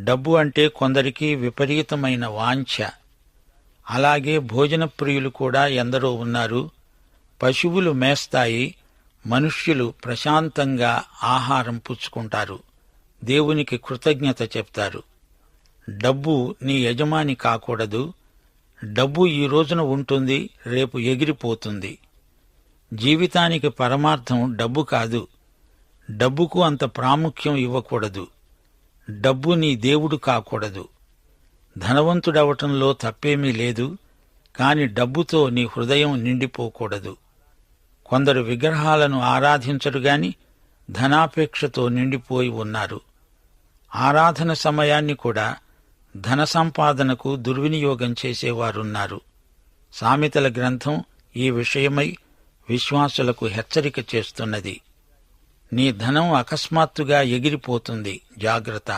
డబ్బు అంటే కొందరికి విపరీతమైన వాంఛ. అలాగే భోజన ప్రియులు కూడా ఎందరో ఉన్నారు. పశువులు మేస్తాయి, మనుష్యులు ప్రశాంతంగా ఆహారం పుచ్చుకుంటారు, దేవునికి కృతజ్ఞత చెప్తారు. డబ్బు నీ యజమాని కాకూడదు. డబ్బు ఈ రోజున ఉంటుంది, రేపు ఎగిరిపోతుంది. జీవితానికి పరమార్థం డబ్బు కాదు. డబ్బుకు అంత ప్రాముఖ్యం ఇవ్వకూడదు. డబ్బు నీ దేవుడు కాకూడదు. ధనవంతుడవటంలో తప్పేమీ లేదు, కాని డబ్బుతో నీ హృదయం నిండిపోకూడదు. కొందరు విగ్రహాలను ఆరాధించరు గాని ధనాపేక్షతో నిండిపోయి ఉన్నారు. ఆరాధన సమయాన్ని కూడా ధన సంపాదనకు దుర్వినియోగం చేసేవారున్నారు. సామెతల గ్రంథం ఈ విషయమై విశ్వాసులకు హెచ్చరిక చేస్తున్నది. నీ ధనం అకస్మాత్తుగా ఎగిరిపోతుంది, జాగ్రత్త.